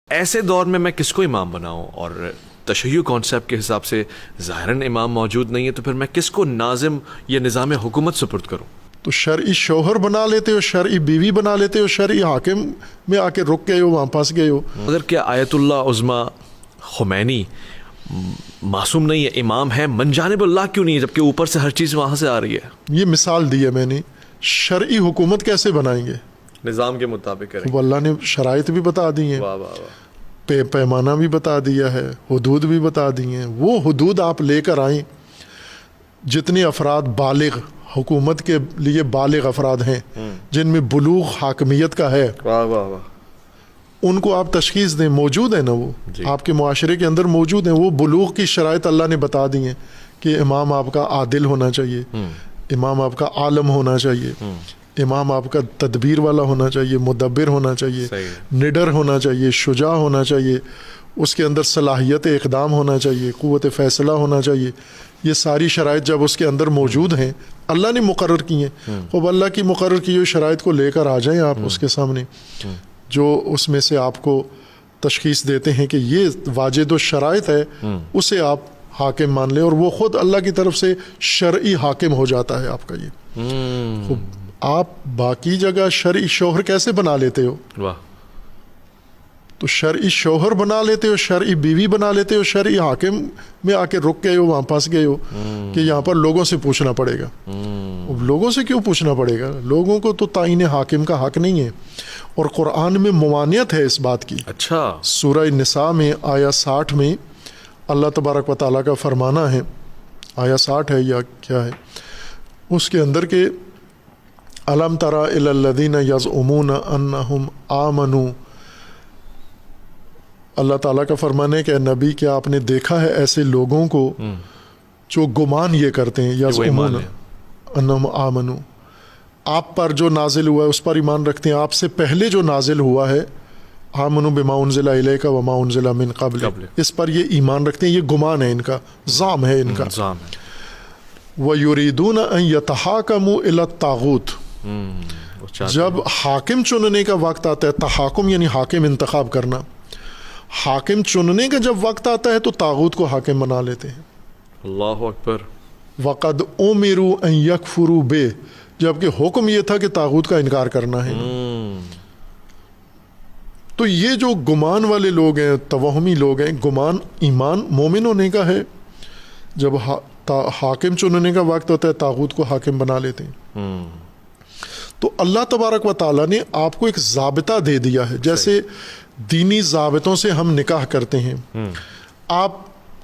ایسے دور میں کس کو امام بناؤں؟ اور تشیع کانسیپٹ کے حساب سے ظاہراً امام موجود نہیں ہے، تو پھر میں کس کو ناظم یا نظام حکومت سپرد کروں؟ تو شرعی شوہر بنا لیتے ہو، شرعی بیوی بنا لیتے ہو، شرعی حاکم میں آ کے رک گئے ہو، وہاں پھنس گئے ہو. اگر کیا آیت اللہ عظمیٰ خمینی معصوم نہیں ہے، امام ہے، من جانب اللہ کیوں نہیں ہے، جبکہ اوپر سے ہر چیز وہاں سے آ رہی ہے؟ یہ مثال دی ہے میں نے. شرعی حکومت کیسے بنائیں گے؟ نظام کے مطابق کریں. وہ اللہ نے شرائط بھی بتا دی ہیں، واہ واہ واہ. پیمانہ بھی بتا دیا ہے، حدود بھی بتا دی ہیں. وہ حدود آپ لے کر آئیں. جتنے افراد بالغ، حکومت کے لیے بالغ افراد ہیں جن میں بلوغ حاکمیت کا ہے، واہ واہ واہ، ان کو آپ تشخیص دیں. موجود ہیں نا وہ جی. آپ کے معاشرے کے اندر موجود ہیں. وہ بلوغ کی شرائط اللہ نے بتا دی ہیں کہ امام آپ کا عادل ہونا چاہیے، امام آپ کا عالم ہونا چاہیے، امام آپ کا تدبیر والا ہونا چاہیے، مدبر ہونا چاہیے، نڈر ہونا چاہیے، شجاع ہونا چاہیے، اس کے اندر صلاحیت اقدام ہونا چاہیے، قوت فیصلہ ہونا چاہیے. یہ ساری شرائط جب اس کے اندر موجود ہیں، اللہ نے مقرر کی ہیں. اب اللہ کی مقرر کی ہوئی شرائط کو لے کر آ جائیں آپ اس کے سامنے، جو اس میں سے آپ کو تشخیص دیتے ہیں کہ یہ واجد و شرائط ہے، اسے آپ حاکم مان لیں، اور وہ خود اللہ کی طرف سے شرعی حاکم ہو جاتا ہے آپ کا. یہ آپ باقی جگہ شرعی شوہر کیسے بنا لیتے ہو؟ واہ. تو شرعی شوہر بنا لیتے ہو، شرعی بیوی بنا لیتے ہو، شرعی حاکم میں آ کے رک گئے ہو، وہاں پھنس گئے ہو کہ یہاں پر لوگوں سے پوچھنا پڑے گا. لوگوں سے کیوں پوچھنا پڑے گا؟ لوگوں کو تو تعین حاکم کا حق نہیں ہے، اور قرآن میں ممانعت ہے اس بات کی. اچھا. سورہ نساء میں آیا 60 میں اللہ تبارک و تعالیٰ کا فرمانا ہے، آیا 60 ہے یا کیا ہے، اس کے اندر کہ الم تری الی الذین یزعمون انہم آمنوا. اللہ تعالیٰ کا فرمانا ہے کہ نبی کیا آپ نے دیکھا ہے ایسے لوگوں کو جو گمان یہ کرتے ہیں، یزعمون انہم آمنوا، آپ پر جو نازل ہوا ہے اس پر ایمان رکھتے ہیں، آپ سے پہلے جو نازل ہوا ہے، آمنوا بما انزل الیک وما انزل من قبل، اس پر یہ ایمان رکھتے ہیں. یہ گمان ہے، ان کا ظام ہے، ان کا ظام ہے. وَيُرِيدُونَ أَن يَتَحَاكَمُوا إِلَى الطَّاغُوتِ. جب حاکم چننے کا وقت آتا ہے، تحاکم یعنی حاکم انتخاب کرنا، حاکم چننے کا جب وقت آتا ہے تو طاغوت کو حاکم بنا لیتے ہیں. اللہ اکبر. وَقَدْ أُمِرُوا أَن يَكْفُرُوا بِهِ، جبکہ حکم یہ تھا کہ طاغوت کا انکار کرنا ہے. تو یہ جو گمان والے لوگ ہیں، توہمی لوگ ہیں، گمان ایمان مومن ہونے کا ہے. جب حاکم چننے کا وقت ہوتا ہے طاغوت کو حاکم بنا لیتے ہیں. تو اللہ تبارک و تعالیٰ نے آپ کو ایک ضابطہ دے دیا ہے. جیسے دینی ضابطوں سے ہم نکاح کرتے ہیں. آپ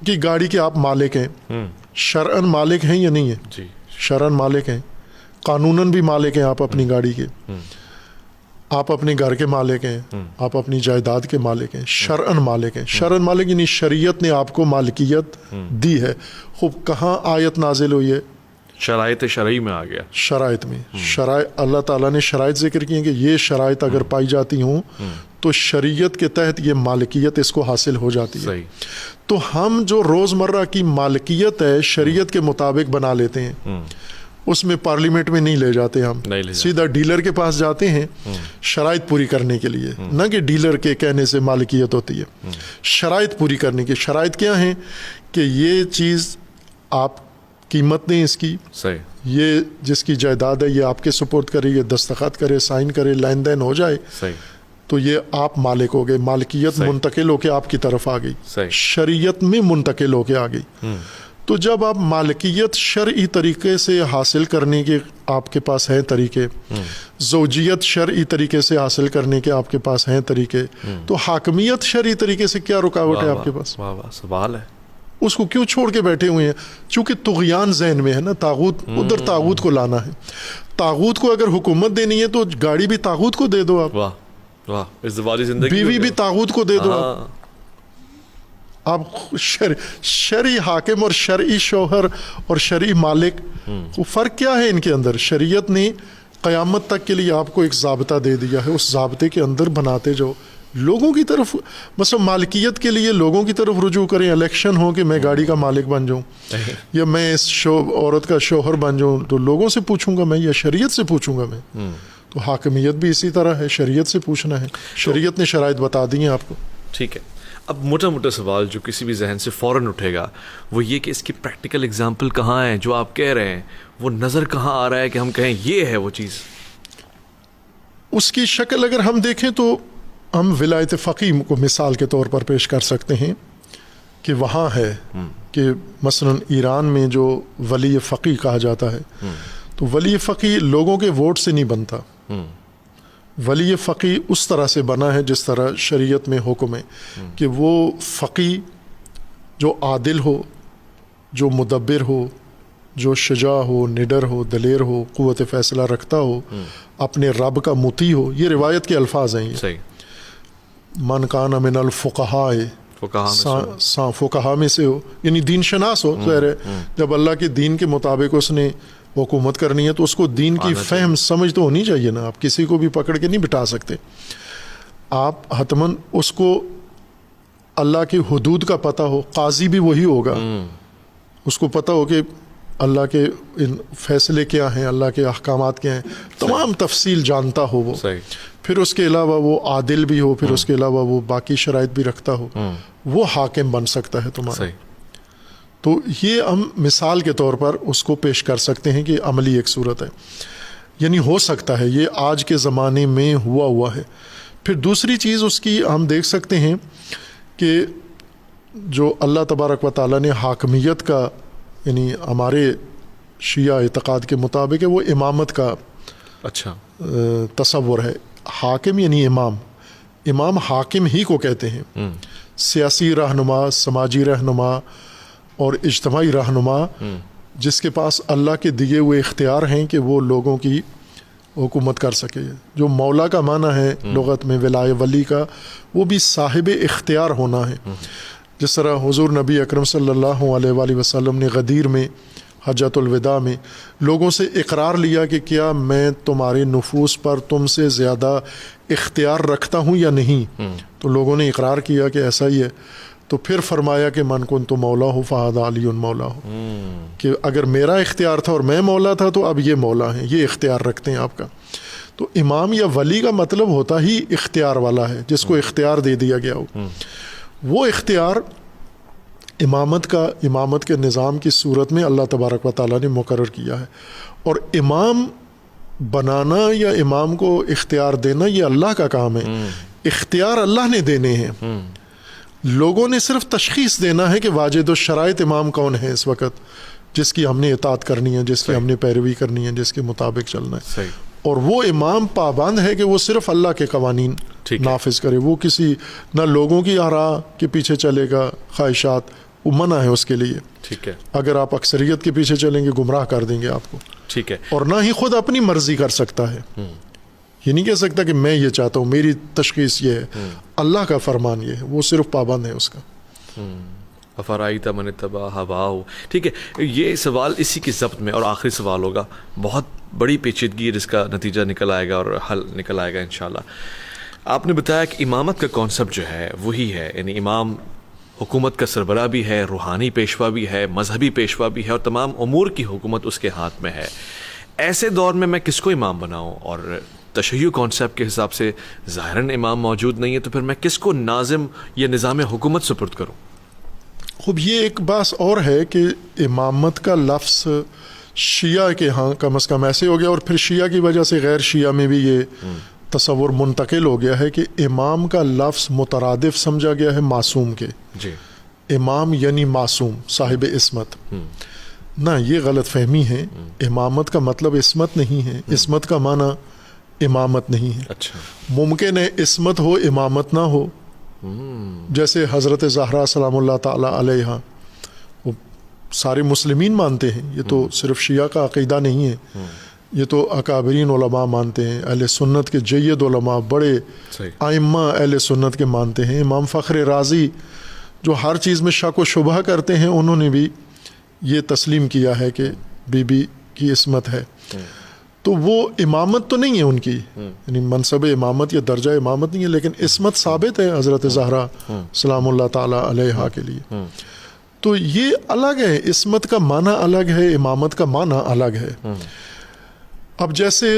کی گاڑی کے آپ مالک ہیں، شرعن مالک ہیں یا نہیں ہیں؟ جی. شرعن مالک ہیں، قانوناً بھی مالک ہیں آپ اپنی گاڑی کے، آپ اپنے گھر کے مالک ہیں، آپ اپنی جائیداد کے مالک ہیں. شرعن مالک ہیں. شرعن مالک یعنی شریعت نے آپ کو مالکیت دی ہے. خوب کہاں آیت نازل ہوئی ہے؟ شرائط شرعی میں آ گیا. شرائط میں. شرائط اللہ تعالیٰ نے شرائط ذکر کی ہیں کہ یہ شرائط اگر پائی جاتی ہوں تو شریعت کے تحت یہ مالکیت اس کو حاصل ہو جاتی ہے. صحیح. تو ہم جو روزمرہ کی مالکیت ہے شریعت کے مطابق بنا لیتے ہیں. اس میں پارلیمنٹ میں نہیں لے جاتے ہم، سیدھا ڈیلر کے پاس جاتے ہیں شرائط پوری کرنے کے لیے. نہ کہ ڈیلر کے کہنے سے مالکیت ہوتی ہے، شرائط پوری کرنے کی. شرائط کیا ہیں؟ کہ یہ چیز آپ قیمت دیں اس کی، صحیح، یہ جس کی جائیداد ہے یہ آپ کے سپورٹ کرے، یہ دستخط کرے، سائن کرے، لین دین ہو جائے، صحیح، تو یہ آپ مالک ہو گئے. مالکیت منتقل ہو کے آپ کی طرف آ گئی، شریعت میں منتقل ہو کے آ گئی. تو جب آپ مالکیت شرعی طریقے سے حاصل کرنے کے آپ کے پاس ہیں طریقے، زوجیت شرعی طریقے سے حاصل کرنے کے آپ کے پاس ہیں طریقے، تو حاکمیت شرعی طریقے سے کیا رکاوٹ ہے آپ کے پاس؟ واہ واہ، سوال ہے. اس کو کیوں چھوڑ کے بیٹھے ہوئے ہیں؟ چونکہ طغیان ذہن میں ہے نا، طاغوت، ادھر طاغوت کو لانا ہے. طاغوت کو اگر حکومت دینی ہے تو گاڑی بھی طاغوت کو دے دو آپ، واہ واہ، ازدواجی زندگی بیوی بھی طاغوت کو دے دو آپ. آپ شرعی حاکم اور شرعی شوہر اور شرعی مالک، فرق کیا ہے ان کے اندر؟ شریعت نے قیامت تک کے لیے آپ کو ایک ضابطہ دے دیا ہے. اس ضابطے کے اندر بناتے جو لوگوں کی طرف، مثلا مالکیت کے لیے لوگوں کی طرف رجوع کریں. الیکشن ہو کہ میں گاڑی کا مالک بن جاؤں یا میں اس عورت کا شوہر بن جاؤں، تو لوگوں سے پوچھوں گا میں یا شریعت سے پوچھوں گا میں؟ تو حاکمیت بھی اسی طرح ہے، شریعت سے پوچھنا ہے. شریعت نے شرائط بتا دی ہیں آپ کو. ٹھیک ہے. اب موٹا موٹا سوال جو کسی بھی ذہن سے فوراً اٹھے گا وہ یہ کہ اس کی پریکٹیکل اگزامپل کہاں ہے؟ جو آپ کہہ رہے ہیں وہ نظر کہاں آ رہا ہے کہ ہم کہیں یہ ہے وہ چیز؟ اس کی شکل اگر ہم دیکھیں تو ہم ولایت فقی کو مثال کے طور پر پیش کر سکتے ہیں کہ وہاں ہے کہ مثلا ایران میں جو ولی فقی کہا جاتا ہے تو ولی فقی لوگوں کے ووٹ سے نہیں بنتا. ولی فقی اس طرح سے بنا ہے جس طرح شریعت میں حکم ہے کہ وہ فقی جو عادل ہو، جو مدبر ہو، جو شجاع ہو، نڈر ہو، دلیر ہو، قوت فیصلہ رکھتا ہو، اپنے رب کا مطیع ہو. یہ روایت کے الفاظ ہیں. یہ صحیح. من کان من الفقہاء، فقہا میں سے ہو یعنی دین شناس ہو. ظاہر ہے جب اللہ کے دین کے مطابق اس نے حکومت کرنی ہے تو اس کو دین کی فہم سمجھ تو ہونی چاہیے نا. آپ کسی کو بھی پکڑ کے نہیں بٹھا سکتے. آپ حتماً اس کو اللہ کی حدود کا پتہ ہو. قاضی بھی وہی ہوگا، اس کو پتہ ہو کہ اللہ کے فیصلے کیا ہیں، اللہ کے احکامات کیا ہیں، تمام تفصیل جانتا ہو وہ. پھر اس کے علاوہ وہ عادل بھی ہو، پھر اس کے علاوہ وہ باقی شرائط بھی رکھتا ہو، وہ حاکم بن سکتا ہے تمہارا. تو یہ ہم مثال کے طور پر اس کو پیش کر سکتے ہیں کہ عملی ایک صورت ہے، یعنی ہو سکتا ہے. یہ آج کے زمانے میں ہوا ہے. پھر دوسری چیز اس کی ہم دیکھ سکتے ہیں کہ جو اللہ تبارک و تعالیٰ نے حاکمیت کا یعنی ہمارے شیعہ اعتقاد کے مطابق ہے وہ امامت کا اچھا تصور ہے. حاکم یعنی امام حاکم ہی کو کہتے ہیں. سیاسی رہنما، سماجی رہنما اور اجتماعی رہنما جس کے پاس اللہ کے دیے ہوئے اختیار ہیں کہ وہ لوگوں کی حکومت کر سکے. جو مولا کا معنی ہے لغت میں ولائے ولی کا، وہ بھی صاحب اختیار ہونا ہے. جس طرح حضور نبی اکرم صلی اللہ علیہ وآلہ وسلم نے غدیر میں حجۃ الوداع میں لوگوں سے اقرار لیا کہ کیا میں تمہارے نفوس پر تم سے زیادہ اختیار رکھتا ہوں یا نہیں؟ تو لوگوں نے اقرار کیا کہ ایسا ہی ہے. تو پھر فرمایا کہ من کنت مولا ہو فہذا علی مولا ہو، کہ اگر میرا اختیار تھا اور میں مولا تھا تو اب یہ مولا ہیں، یہ اختیار رکھتے ہیں آپ کا. تو امام یا ولی کا مطلب ہوتا ہی اختیار والا ہے، جس کو اختیار دے دیا گیا ہو. وہ اختیار امامت کے نظام کی صورت میں اللہ تبارک و تعالیٰ نے مقرر کیا ہے. اور امام بنانا یا امام کو اختیار دینا یہ اللہ کا کام ہے. اختیار اللہ نے دینے ہیں، لوگوں نے صرف تشخیص دینا ہے کہ واجد الشرائط امام کون ہے اس وقت، جس کی ہم نے اطاعت کرنی ہے، جس کی ہم نے پیروی کرنی ہے، جس کے مطابق چلنا ہے. اور وہ امام پابند ہے کہ وہ صرف اللہ کے قوانین نافذ کرے. وہ کسی نہ لوگوں کی آراء کے پیچھے چلے گا، خواہشات، وہ منع ہے اس کے لیے. ٹھیک ہے. اگر آپ اکثریت کے پیچھے چلیں گے گمراہ کر دیں گے آپ کو. ٹھیک ہے. اور نہ ہی خود اپنی مرضی کر سکتا ہے. یہ نہیں کہہ سکتا کہ میں یہ چاہتا ہوں، میری تشخیص یہ ہے. اللہ کا فرمان یہ ہے، وہ صرف پابند ہے اس کا. افرائیت من اتبع ہواہ. ٹھیک ہے. یہ سوال اسی کی ضبط میں اور آخری سوال ہوگا، بہت بڑی پیچیدگی ہے جس کا نتیجہ نکل آئے گا اور حل نکل آئے گا انشاءاللہ. آپ نے بتایا کہ امامت کا کانسیپٹ جو ہے وہی ہے، یعنی امام حکومت کا سربراہ بھی ہے، روحانی پیشوا بھی ہے، مذہبی پیشوا بھی ہے، اور تمام امور کی حکومت اس کے ہاتھ میں ہے. ایسے دور میں کس کو امام بناؤں؟ اور تشیع کانسیپٹ کے حساب سے ظاہراً امام موجود نہیں ہے، تو پھر میں کس کو ناظم یا نظام حکومت سپرد کروں؟ خوب، یہ ایک بات اور ہے کہ امامت کا لفظ شیعہ کے ہاں کم از کم ایسے ہو گیا، اور پھر شیعہ کی وجہ سے غیر شیعہ میں بھی یہ تصور منتقل ہو گیا ہے کہ امام کا لفظ مترادف سمجھا گیا ہے معصوم کے. جی. امام یعنی معصوم، صاحب عصمت. نہ، یہ غلط فہمی ہے. امامت کا مطلب عصمت نہیں ہے، عصمت کا معنی امامت نہیں ہے. اچھا. ممکن ہے عصمت ہو امامت نہ ہو. جیسے حضرت زہرا سلام اللہ تعالی علیہا وہ سارے مسلمین مانتے ہیں، یہ تو صرف شیعہ کا عقیدہ نہیں ہے، یہ تو اکابرین علماء مانتے ہیں. اہل سنت کے جید علماء، بڑے ائمہ اہل سنت کے مانتے ہیں. امام فخر رازی جو ہر چیز میں شک و شبہ کرتے ہیں، انہوں نے بھی یہ تسلیم کیا ہے کہ بی بی کی عصمت ہے. تو وہ امامت تو نہیں ہے ان کی، یعنی منصب امامت یا درجہ امامت نہیں ہے، لیکن عصمت ثابت ہے حضرت زہرا سلام اللہ تعالی علیہا کے لیے. تو یہ الگ ہے، عصمت کا معنی الگ ہے، امامت کا معنی الگ ہے. اب جیسے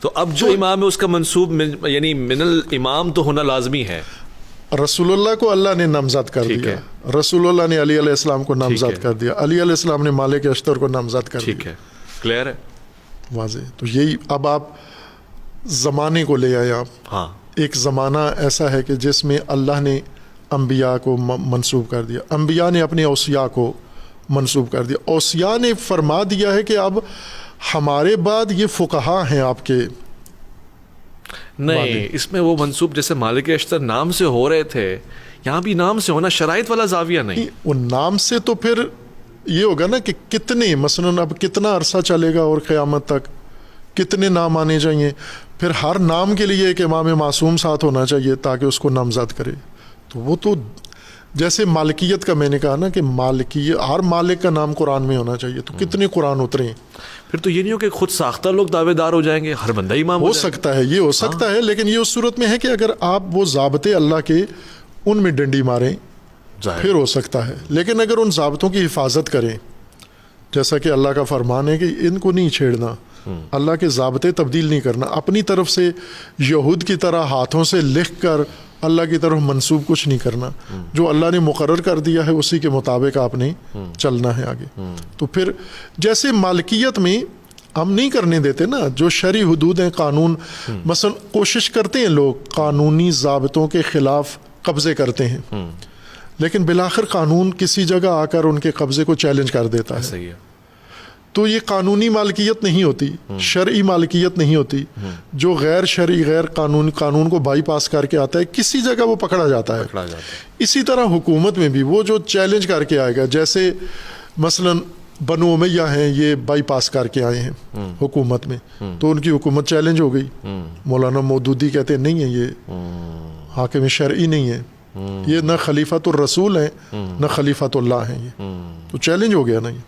تو اب جو امام ہے اس کا منصوب یعنی من الامام تو ہونا لازمی ہے. رسول اللہ کو اللہ نے نامزد کر دیا, رسول اللہ نے علی علیہ السلام کو نامزد کر دیا, علی علیہ السلام نے مالک اشتر کو نامزد کر دیا. ٹھیک ہے, کلیئر ہے, واضح. تو یہی اب آپ زمانے کو لے آئے آپ. ہاں, ایک زمانہ ایسا ہے کہ جس میں اللہ نے انبیاء کو منسوب کر دیا, انبیاء نے اپنے اوصیاء کو منسوب کر دیا, اوصیاء نے فرما دیا ہے کہ اب ہمارے بعد یہ فقہا ہیں آپ کے. نہیں, اس میں وہ منصوب جیسے مالک اشتر نام سے ہو رہے تھے, یہاں بھی نام سے ہونا, شرائط والا زاویہ نہیں. وہ نام سے تو پھر یہ ہوگا نا کہ کتنے, مثلاً اب کتنا عرصہ چلے گا اور قیامت تک کتنے نام آنے چاہیے, پھر ہر نام کے لیے ایک امام معصوم ساتھ ہونا چاہیے تاکہ اس کو نامزد کرے. تو وہ تو جیسے مالکیت کا میں نے کہا نا کہ ہر مالک کا نام قرآن میں ہونا چاہیے, تو کتنے قرآن اترے ہیں. پھر تو یہ نہیں ہو کہ خود ساختہ لوگ دعوے دار ہو جائیں گے, ہر بندہ امام ہو سکتا ہے, یہ ہو سکتا ہے, لیکن یہ اس صورت میں ہے کہ اگر آپ وہ ضابطے اللہ کے ان میں ڈنڈی ماریں پھر ہو سکتا ہے. لیکن اگر ان ضابطوں کی حفاظت کریں, جیسا کہ اللہ کا فرمان ہے کہ ان کو نہیں چھیڑنا, اللہ کے ضابطے تبدیل نہیں کرنا, اپنی طرف سے یہود کی طرح ہاتھوں سے لکھ کر اللہ کی طرف منسوب کچھ نہیں کرنا. جو اللہ نے مقرر کر دیا ہے اسی کے مطابق آپ نے چلنا ہے آگے. تو پھر جیسے مالکیت میں ہم نہیں کرنے دیتے نا, جو شرعی حدود ہیں, قانون, مثلا کوشش کرتے ہیں لوگ قانونی ضابطوں کے خلاف قبضے کرتے ہیں, لیکن بالآخر قانون کسی جگہ آ کر ان کے قبضے کو چیلنج کر دیتا ہے. صحیح ہے. تو یہ قانونی مالکیت نہیں ہوتی, شرعی مالکیت نہیں ہوتی. جو غیر شرعی غیر قانون کو بائی پاس کر کے آتا ہے کسی جگہ وہ پکڑا جاتا ہے. اسی طرح حکومت میں بھی وہ جو چیلنج کر کے آئے گا, جیسے مثلا بنو امیہ ہیں, یہ بائی پاس کر کے آئے ہیں حکومت میں, تو ان کی حکومت چیلنج ہو گئی. مولانا مودودی کہتے ہیں نہیں ہے یہ حاکم شرعی نہیں ہے, یہ نہ خلیفۃ الرسول ہیں نہ خلیفۃ اللہ ہیں, یہ تو چیلنج ہو گیا نا یہ.